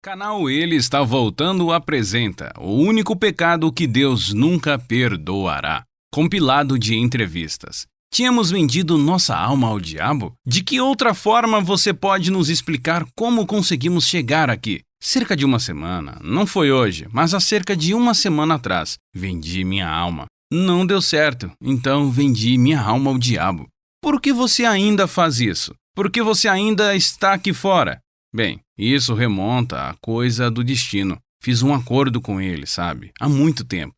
Canal Ele Está Voltando apresenta O Único Pecado que Deus Nunca Perdoará. Compilado de entrevistas. Tínhamos vendido nossa alma ao diabo? De que outra forma você pode nos explicar como conseguimos chegar aqui? Cerca de uma semana, não foi hoje, mas há cerca de uma semana atrás, vendi minha alma. Não deu certo, então vendi minha alma ao diabo. Por que você ainda faz isso? Por que você ainda está aqui fora? Bem, isso remonta à coisa do destino. Fiz um acordo com ele, sabe? Há muito tempo.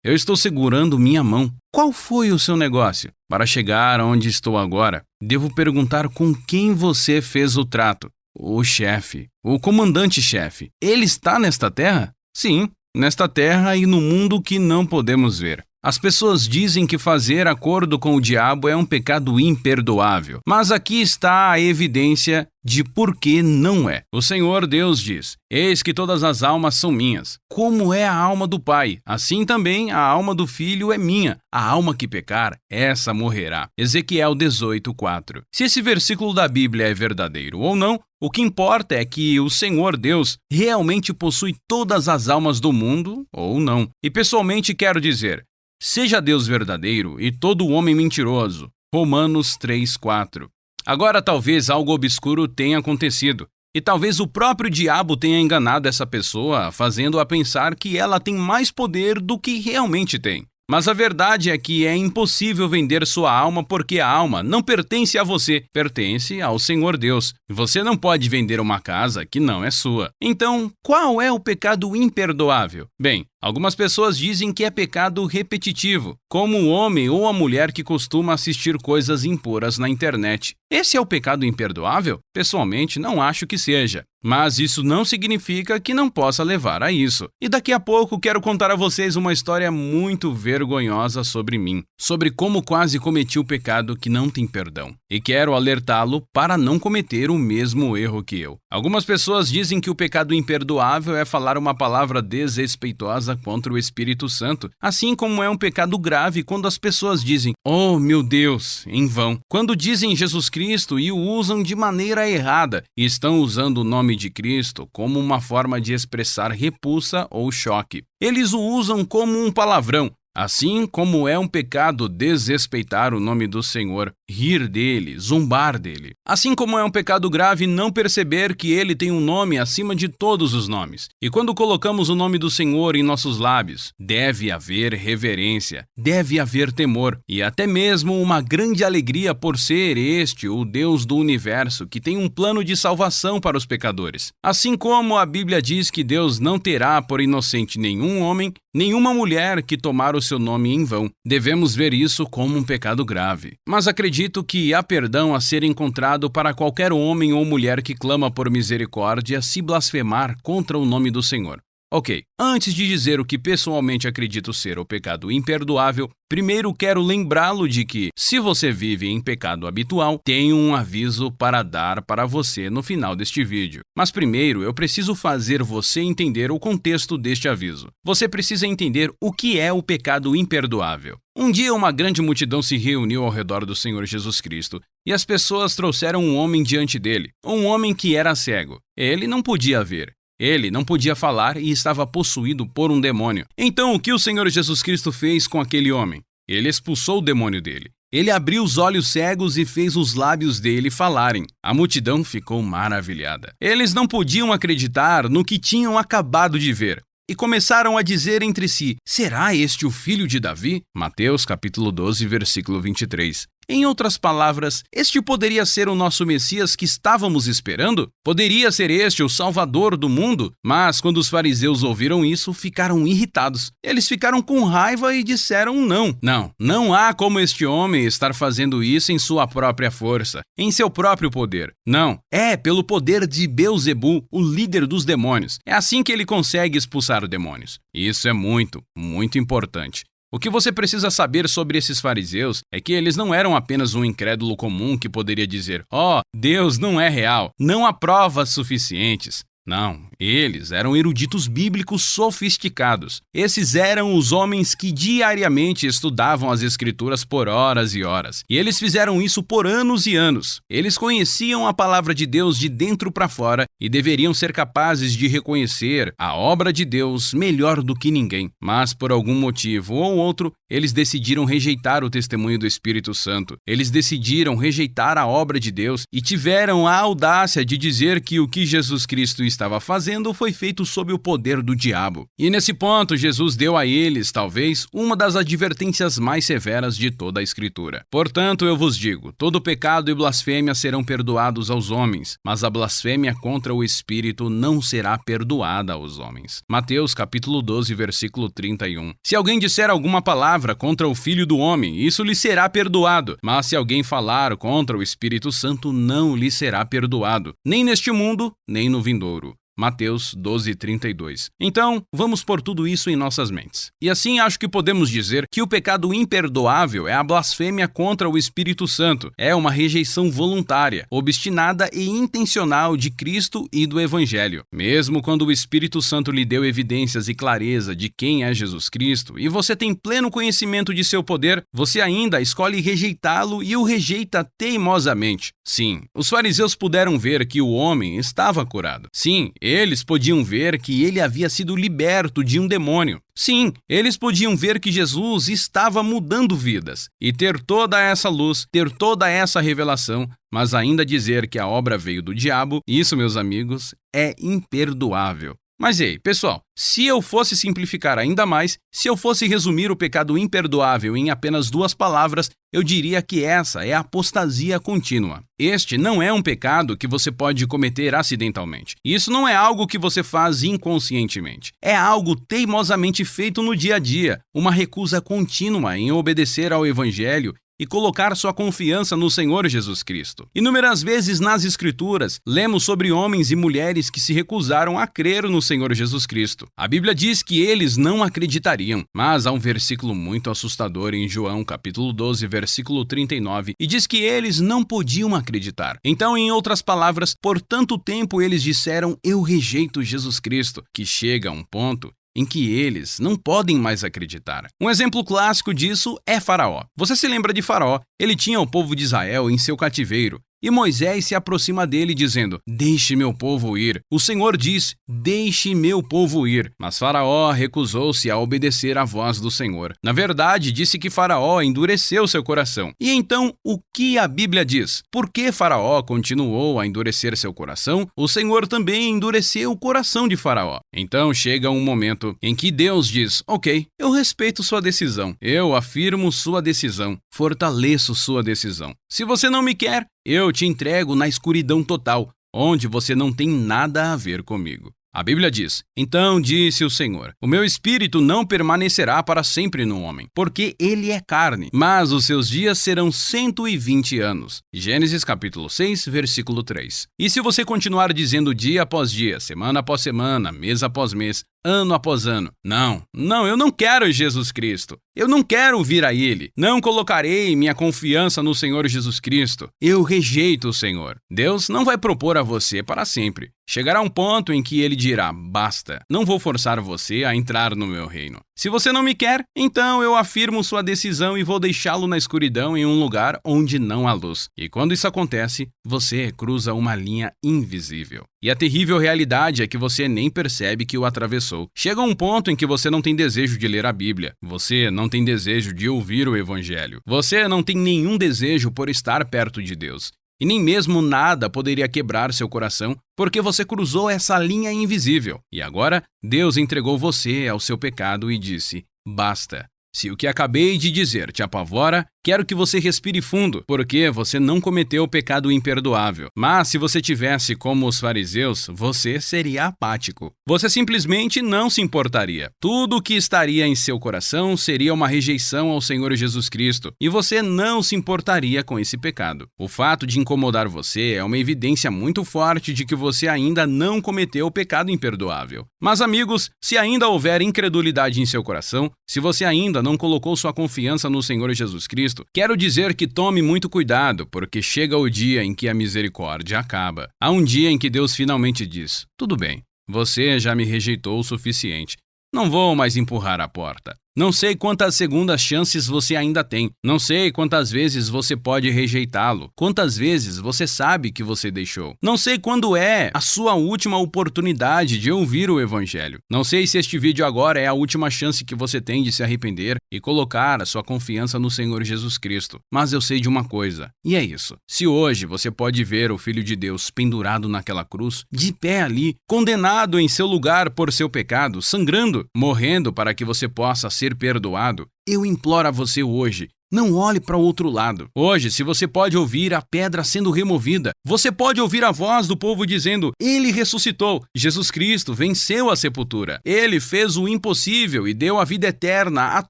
Eu estou segurando minha mão. Qual foi o seu negócio? Para chegar onde estou agora, devo perguntar com quem você fez o trato. O chefe, o comandante-chefe. Ele está nesta terra? Sim, nesta terra e no mundo que não podemos ver. As pessoas dizem que fazer acordo com o diabo é um pecado imperdoável, mas aqui está a evidência de por que não é. O Senhor Deus diz: eis que todas as almas são minhas. Como é a alma do Pai, assim também a alma do Filho é minha. A alma que pecar, essa morrerá. Ezequiel 18:4. Se esse versículo da Bíblia é verdadeiro ou não, o que importa é que o Senhor Deus realmente possui todas as almas do mundo ou não. E pessoalmente quero dizer: seja Deus verdadeiro e todo homem mentiroso. Romanos 3:4. Agora talvez algo obscuro tenha acontecido. E talvez o próprio diabo tenha enganado essa pessoa, fazendo-a pensar que ela tem mais poder do que realmente tem. Mas a verdade é que é impossível vender sua alma porque a alma não pertence a você, pertence ao Senhor Deus. Você não pode vender uma casa que não é sua. Então, qual é o pecado imperdoável? Bem, algumas pessoas dizem que é pecado repetitivo, como o homem ou a mulher que costuma assistir coisas impuras na internet. Esse é o pecado imperdoável? Pessoalmente, não acho que seja. Mas isso não significa que não possa levar a isso. E daqui a pouco quero contar a vocês uma história muito vergonhosa sobre mim, sobre como quase cometi o pecado que não tem perdão. E quero alertá-lo para não cometer o mesmo erro que eu. Algumas pessoas dizem que o pecado imperdoável é falar uma palavra desrespeitosa contra o Espírito Santo, assim como é um pecado grave quando as pessoas dizem: "Oh, meu Deus", em vão. Quando dizem Jesus Cristo e o usam de maneira errada, e estão usando o nome de Cristo como uma forma de expressar repulsa ou choque. Eles o usam como um palavrão, assim como é um pecado desrespeitar o nome do Senhor, rir dele, zombar dele. Assim como é um pecado grave não perceber que ele tem um nome acima de todos os nomes. E quando colocamos o nome do Senhor em nossos lábios, deve haver reverência, deve haver temor e até mesmo uma grande alegria por ser este o Deus do universo que tem um plano de salvação para os pecadores. Assim como a Bíblia diz que Deus não terá por inocente nenhum homem, nenhuma mulher que tomar o seu nome em vão. Devemos ver isso como um pecado grave. Mas acredito que há perdão a ser encontrado para qualquer homem ou mulher que clama por misericórdia se blasfemar contra o nome do Senhor. Ok, antes de dizer o que pessoalmente acredito ser o pecado imperdoável, primeiro quero lembrá-lo de que, se você vive em pecado habitual, tenho um aviso para dar para você no final deste vídeo. Mas primeiro eu preciso fazer você entender o contexto deste aviso. Você precisa entender o que é o pecado imperdoável. Um dia uma grande multidão se reuniu ao redor do Senhor Jesus Cristo e as pessoas trouxeram um homem diante dele, um homem que era cego. Ele não podia ver. Ele não podia falar e estava possuído por um demônio. Então, o que o Senhor Jesus Cristo fez com aquele homem? Ele expulsou o demônio dele. Ele abriu os olhos cegos e fez os lábios dele falarem. A multidão ficou maravilhada. Eles não podiam acreditar no que tinham acabado de ver. E começaram a dizer entre si: será este o filho de Davi? Mateus capítulo 12, versículo 23. Em outras palavras, este poderia ser o nosso Messias que estávamos esperando? Poderia ser este o Salvador do mundo? Mas quando os fariseus ouviram isso, ficaram irritados. Eles ficaram com raiva e disseram não. Não há como este homem estar fazendo isso em sua própria força, em seu próprio poder. Não, é pelo poder de Beelzebul, o líder dos demônios. É assim que ele consegue expulsar demônios. Isso é muito, muito importante. O que você precisa saber sobre esses fariseus é que eles não eram apenas um incrédulo comum que poderia dizer: "Oh, Deus não é real, não há provas suficientes". Não, eles eram eruditos bíblicos sofisticados. Esses eram os homens que diariamente estudavam as Escrituras por horas e horas. E eles fizeram isso por anos e anos. Eles conheciam a palavra de Deus de dentro para fora e deveriam ser capazes de reconhecer a obra de Deus melhor do que ninguém. Mas por algum motivo ou outro, eles decidiram rejeitar o testemunho do Espírito Santo. Eles decidiram rejeitar a obra de Deus e tiveram a audácia de dizer que o que Jesus Cristo estava fazendo foi feito sob o poder do diabo. E nesse ponto, Jesus deu a eles, talvez, uma das advertências mais severas de toda a Escritura. Portanto, eu vos digo, todo pecado e blasfêmia serão perdoados aos homens, mas a blasfêmia contra o Espírito não será perdoada aos homens. Mateus capítulo 12, versículo 31. Se alguém disser alguma palavra contra o Filho do Homem, isso lhe será perdoado, mas se alguém falar contra o Espírito Santo, não lhe será perdoado, nem neste mundo, nem no vindouro. Mateus 12:32. Então, vamos pôr tudo isso em nossas mentes. E assim acho que podemos dizer que o pecado imperdoável é a blasfêmia contra o Espírito Santo. É uma rejeição voluntária, obstinada e intencional de Cristo e do Evangelho. Mesmo quando o Espírito Santo lhe deu evidências e clareza de quem é Jesus Cristo, e você tem pleno conhecimento de seu poder, você ainda escolhe rejeitá-lo e o rejeita teimosamente. Sim, os fariseus puderam ver que o homem estava curado. Sim, eles podiam ver que ele havia sido liberto de um demônio. Sim, eles podiam ver que Jesus estava mudando vidas e ter toda essa luz, ter toda essa revelação, mas ainda dizer que a obra veio do diabo, isso, meus amigos, é imperdoável. Mas ei, pessoal, se eu fosse simplificar ainda mais, se eu fosse resumir o pecado imperdoável em apenas 2 palavras, eu diria que essa é a apostasia contínua. Este não é um pecado que você pode cometer acidentalmente. Isso não é algo que você faz inconscientemente. É algo teimosamente feito no dia a dia, uma recusa contínua em obedecer ao Evangelho e colocar sua confiança no Senhor Jesus Cristo. Inúmeras vezes nas Escrituras, lemos sobre homens e mulheres que se recusaram a crer no Senhor Jesus Cristo. A Bíblia diz que eles não acreditariam, mas há um versículo muito assustador em João, capítulo 12, versículo 39, e diz que eles não podiam acreditar. Então, em outras palavras, por tanto tempo eles disseram, eu rejeito Jesus Cristo, que chega a um ponto em que eles não podem mais acreditar. Um exemplo clássico disso é Faraó. Você se lembra de Faraó? Ele tinha o povo de Israel em seu cativeiro. E Moisés se aproxima dele dizendo, deixe meu povo ir. O Senhor diz, deixe meu povo ir. Mas Faraó recusou-se a obedecer à voz do Senhor. Na verdade, disse que Faraó endureceu seu coração. E então, o que a Bíblia diz? Porque Faraó continuou a endurecer seu coração, o Senhor também endureceu o coração de Faraó. Então chega um momento em que Deus diz, ok, eu respeito sua decisão, eu afirmo sua decisão, fortaleço sua decisão. Se você não me quer, eu te entrego na escuridão total, onde você não tem nada a ver comigo. A Bíblia diz, então disse o Senhor, o meu espírito não permanecerá para sempre no homem, porque ele é carne, mas os seus dias serão 120 anos. Gênesis capítulo 6, versículo 3. E se você continuar dizendo dia após dia, semana após semana, mês após mês, ano após ano, não, eu não quero Jesus Cristo. Eu não quero vir a Ele. Não colocarei minha confiança no Senhor Jesus Cristo. Eu rejeito o Senhor. Deus não vai propor a você para sempre. Chegará um ponto em que Ele dirá, basta, não vou forçar você a entrar no meu reino. Se você não me quer, então eu afirmo sua decisão e vou deixá-lo na escuridão em um lugar onde não há luz. E quando isso acontece, você cruza uma linha invisível. E a terrível realidade é que você nem percebe que o atravessou. Chega um ponto em que você não tem desejo de ler a Bíblia. Você não tem desejo de ouvir o Evangelho. Você não tem nenhum desejo por estar perto de Deus. E nem mesmo nada poderia quebrar seu coração, porque você cruzou essa linha invisível. E agora, Deus entregou você ao seu pecado e disse, basta. Se o que acabei de dizer te apavora, quero que você respire fundo, porque você não cometeu o pecado imperdoável. Mas se você tivesse como os fariseus, você seria apático. Você simplesmente não se importaria. Tudo o que estaria em seu coração seria uma rejeição ao Senhor Jesus Cristo, e você não se importaria com esse pecado. O fato de incomodar você é uma evidência muito forte de que você ainda não cometeu o pecado imperdoável. Mas amigos, se ainda houver incredulidade em seu coração, se você ainda não colocou sua confiança no Senhor Jesus Cristo, quero dizer que tome muito cuidado, porque chega o dia em que a misericórdia acaba. Há um dia em que Deus finalmente diz, tudo bem, Você já me rejeitou o suficiente. Não vou mais empurrar a porta. Não sei quantas segundas chances você ainda tem. Não sei quantas vezes você pode rejeitá-lo. Quantas vezes você sabe que você deixou. Não sei quando é a sua última oportunidade de ouvir o Evangelho. Não sei se este vídeo agora é a última chance que você tem de se arrepender e colocar a sua confiança no Senhor Jesus Cristo. Mas eu sei de uma coisa, e é isso. Se hoje você pode ver o Filho de Deus pendurado naquela cruz, de pé ali, condenado em seu lugar por seu pecado, sangrando, morrendo para que você possa ser perdoado, eu imploro a você hoje, não olhe para o outro lado. Hoje, se você pode ouvir a pedra sendo removida, você pode ouvir a voz do povo dizendo: Ele ressuscitou, Jesus Cristo venceu a sepultura. Ele fez o impossível e deu a vida eterna a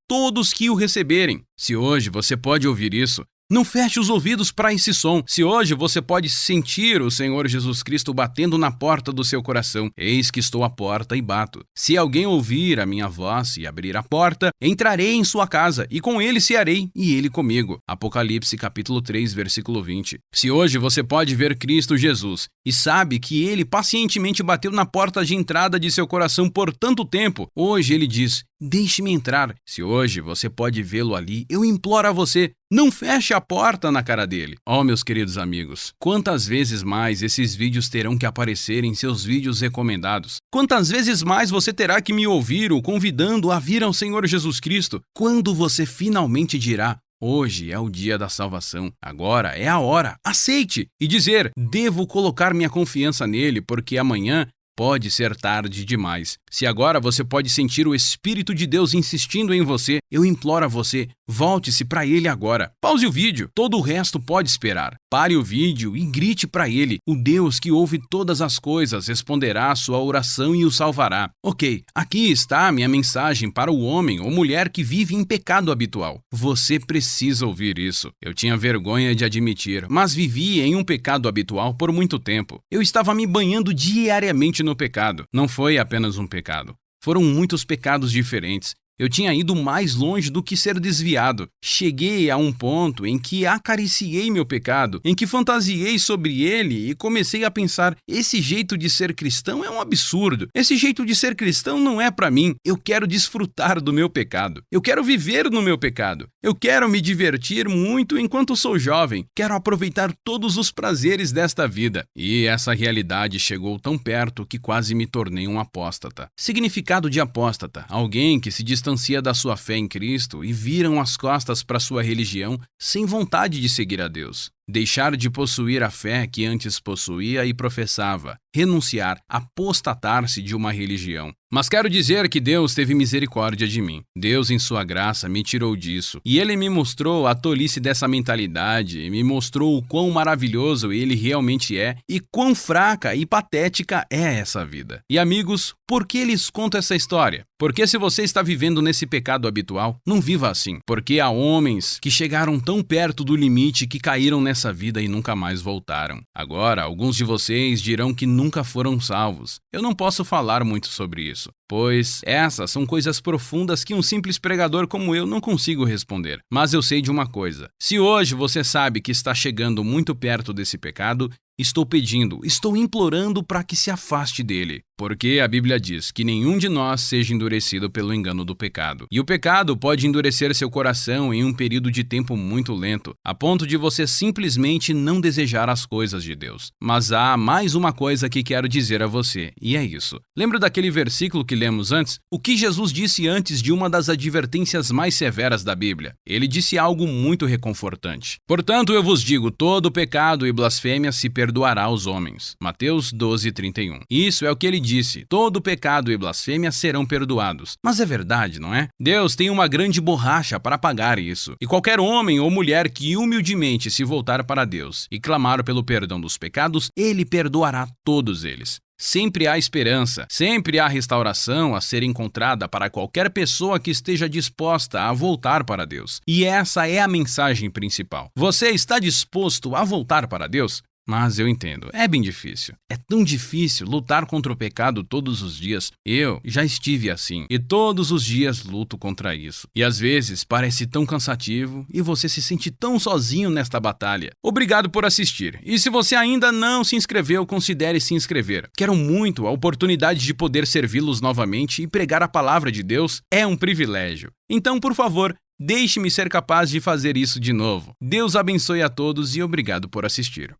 todos que o receberem. Se hoje você pode ouvir isso, não feche os ouvidos para esse som. Se hoje você pode sentir o Senhor Jesus Cristo batendo na porta do seu coração, eis que estou à porta e bato. Se alguém ouvir a minha voz e abrir a porta, entrarei em sua casa e com ele cearei e ele comigo. Apocalipse capítulo 3, versículo 20. Se hoje você pode ver Cristo Jesus e sabe que ele pacientemente bateu na porta de entrada de seu coração por tanto tempo, hoje ele diz: deixe-me entrar. Se hoje você pode vê-lo ali, eu imploro a você, não feche a porta na cara dele. Oh, meus queridos amigos, quantas vezes mais esses vídeos terão que aparecer em seus vídeos recomendados? Quantas vezes mais você terá que me ouvir o convidando a vir ao Senhor Jesus Cristo? Quando você finalmente dirá: hoje é o dia da salvação, agora é a hora, aceite! E dizer: devo colocar minha confiança nele, porque amanhã pode ser tarde demais. Se agora você pode sentir o Espírito de Deus insistindo em você, eu imploro a você, volte-se para ele agora. Pause o vídeo, todo o resto pode esperar. Pare o vídeo e grite para ele. O Deus que ouve todas as coisas responderá a sua oração e o salvará. Ok, aqui está a minha mensagem para o homem ou mulher que vive em pecado habitual. Você precisa ouvir isso. Eu tinha vergonha de admitir, mas vivi em um pecado habitual por muito tempo. Eu estava me banhando diariamente no pecado. Não foi apenas um pecado. Foram muitos pecados diferentes. Eu tinha ido mais longe do que ser desviado. Cheguei a um ponto em que acariciei meu pecado, em que fantasiei sobre ele e comecei a pensar: esse jeito de ser cristão é um absurdo. Esse jeito de ser cristão não é para mim. Eu quero desfrutar do meu pecado. Eu quero viver no meu pecado. Eu quero me divertir muito enquanto sou jovem. Quero aproveitar todos os prazeres desta vida. E essa realidade chegou tão perto que quase me tornei um apóstata. Significado de apóstata: alguém que se distancia da sua fé em Cristo e viram as costas para sua religião sem vontade de seguir a Deus. Deixar de possuir a fé que antes possuía e professava. Renunciar, apostatar-se de uma religião. Mas quero dizer que Deus teve misericórdia de mim. Deus, em sua graça, me tirou disso. E Ele me mostrou a tolice dessa mentalidade, e me mostrou o quão maravilhoso Ele realmente é e quão fraca e patética é essa vida. E amigos, por que lhes conto essa história? Porque se você está vivendo nesse pecado habitual, não viva assim. Porque há homens que chegaram tão perto do limite que caíram nessa vida e nunca mais voltaram. Agora, alguns de vocês dirão que nunca foram salvos. Eu não posso falar muito sobre isso, pois essas são coisas profundas que um simples pregador como eu não consigo responder. Mas eu sei de uma coisa: se hoje você sabe que está chegando muito perto desse pecado, estou implorando para que se afaste dele. Porque a Bíblia diz que nenhum de nós seja endurecido pelo engano do pecado. E o pecado pode endurecer seu coração em um período de tempo muito lento, a ponto de você simplesmente não desejar as coisas de Deus. Mas há mais uma coisa que quero dizer a você, e é isso. Lembra daquele versículo que lemos antes? O que Jesus disse antes de uma das advertências mais severas da Bíblia? Ele disse algo muito reconfortante. Portanto, eu vos digo, todo pecado e blasfêmia se perdoará aos homens. Mateus 12:31. Isso é o que ele disse: todo pecado e blasfêmia serão perdoados. Mas é verdade, não é? Deus tem uma grande borracha para pagar isso. E qualquer homem ou mulher que humildemente se voltar para Deus e clamar pelo perdão dos pecados, Ele perdoará todos eles. Sempre há esperança, sempre há restauração a ser encontrada para qualquer pessoa que esteja disposta a voltar para Deus. E essa é a mensagem principal. Você está disposto a voltar para Deus? Mas eu entendo, é bem difícil. É tão difícil lutar contra o pecado todos os dias. Eu já estive assim e todos os dias luto contra isso. E às vezes parece tão cansativo e você se sente tão sozinho nesta batalha. Obrigado por assistir. E se você ainda não se inscreveu, considere se inscrever. Quero muito a oportunidade de poder servi-los novamente e pregar a palavra de Deus é um privilégio. Então, por favor, deixe-me ser capaz de fazer isso de novo. Deus abençoe a todos e obrigado por assistir.